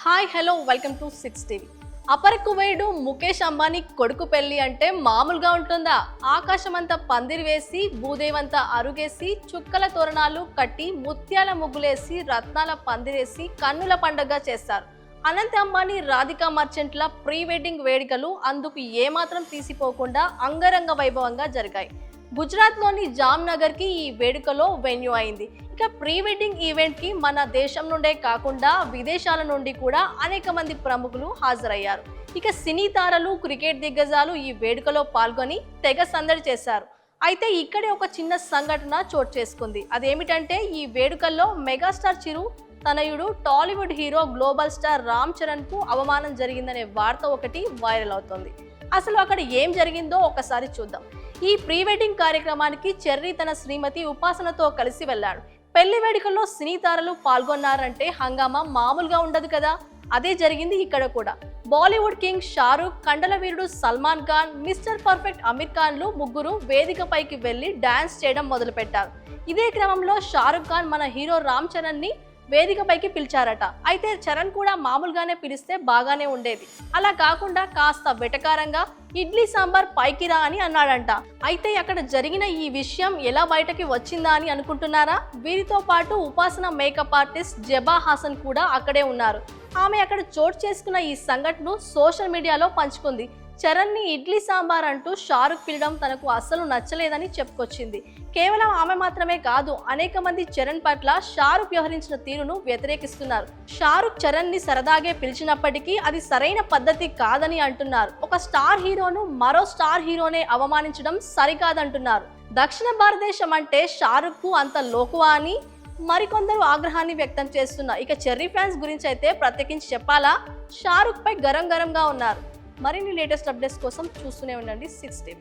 Hi hello welcome to 6 TV. అపరకువైడు ముఖేష్ అంబానీ కొడుకు పెళ్లి అంటే మామూలుగా ఉంటుందా? ఆకాశమంతా పందిరి వేసి, భూదేవంతా అరుగేసి, చుక్కల తోరణాలు కట్టి, ముత్యాల ముగ్గులేసి, రత్నాల పందిరేసి కన్నుల పండగ చేస్తారు. అనంత్ అంబానీ రాధికా మర్చెంట్ల ప్రీ వెడ్డింగ్ వేడుకలు అందుకు ఏమాత్రం తీసిపోకుండా అంగరంగ వైభవంగా జరిగాయి. గుజరాత్లోని జామ్నగర్ కి ఈ వేడుకలో వెన్యూ అయింది. ఇక ప్రీ వెడ్డింగ్ ఈవెంట్ కి మన దేశం నుండే కాకుండా విదేశాల నుండి కూడా అనేక మంది ప్రముఖులు హాజరయ్యారు. ఇక సినీ తారలు, క్రికెట్ దిగ్గజాలు ఈ వేడుకలో పాల్గొని తెగ సందడి చేశారు. అయితే ఇక్కడే ఒక చిన్న సంఘటన చోటు చేసుకుంది. అదేమిటంటే ఈ వేడుకల్లో మెగాస్టార్ చిరు తనయుడు Tollywood hero global star Ram Charan కు అవమానం జరిగిందనే వార్త ఒకటి వైరల్ అవుతోంది. అసలు అక్కడ ఏం జరిగిందో ఒకసారి చూద్దాం. ఈ ప్రీ వెడ్డింగ్ కార్యక్రమానికి చెర్రీ తన శ్రీమతి ఉపాసనతో కలిసి వెళ్ళాడు. పెళ్లి వేడుకల్లో సినీ తారలు పాల్గొన్నారంటే హంగామా మామూలుగా ఉండదు కదా. అదే జరిగింది ఇక్కడ కూడా. బాలీవుడ్ కింగ్ షారూక్, కండల వీరుడు సల్మాన్ ఖాన్, మిస్టర్ పర్ఫెక్ట్ అమీర్ ఖాన్లు ముగ్గురు వేదికపైకి వెళ్లి డాన్స్ చేయడం మొదలుపెట్టారు. ఇదే క్రమంలో షారూక్ ఖాన్ మన హీరో రామ్ చరణ్ ని వేదికపైకి పిలిచారట. అయితే చరణ్ కూడా మామూలుగానే పిలిస్తే బాగానే ఉండేది. అలా కాకుండా కాస్త వెటకారంగా ఇడ్లీ సాంబార్ పైకి రా అని అన్నాడంట. అయితే అక్కడ జరిగిన ఈ విషయం ఎలా బయటకి వచ్చిందా అని అనుకుంటున్నారా? వీరితో పాటు ఉపాసన మేకప్ ఆర్టిస్ట్ జెబా హాసన్ కూడా అక్కడే ఉన్నారు. ఆమె అక్కడ చోటు చేసుకున్న ఈ సంఘటనను సోషల్ మీడియాలో పంచుకుంది. చరణ్ ని ఇడ్లీ సాంబార్ అంటూ షారుఖ్ పిలవడం తనకు అస్సలు నచ్చలేదని చెప్పుకొచ్చింది. కేవలం ఆమె మాత్రమే కాదు, అనేక మంది చరణ్ పట్ల షారుఖ్ వ్యవహరించిన తీరును వ్యతిరేకిస్తున్నారు. షారుఖ్ చరణ్ ని సరదాగే పిలిచినప్పటికీ అది సరైన పద్ధతి కాదని అంటున్నారు. ఒక స్టార్ హీరోను మరో స్టార్ హీరోనే అవమానించడం సరికాదంటున్నారు. దక్షిణ భారతదేశం అంటే షారుఖ్ కు అంత లోకువా అని మరికొందరు ఆగ్రహాన్ని వ్యక్తం చేస్తున్నారు. ఇక చెర్రీ ఫ్యాన్స్ గురించి అయితే ప్రత్యేకించి చెప్పాలా, షారుఖ్ పై గరంగా ఉన్నారు. మరిన్ని లేటెస్ట్ అప్డేట్స్ కోసం చూస్తూనే ఉండండి 6 టీవీ.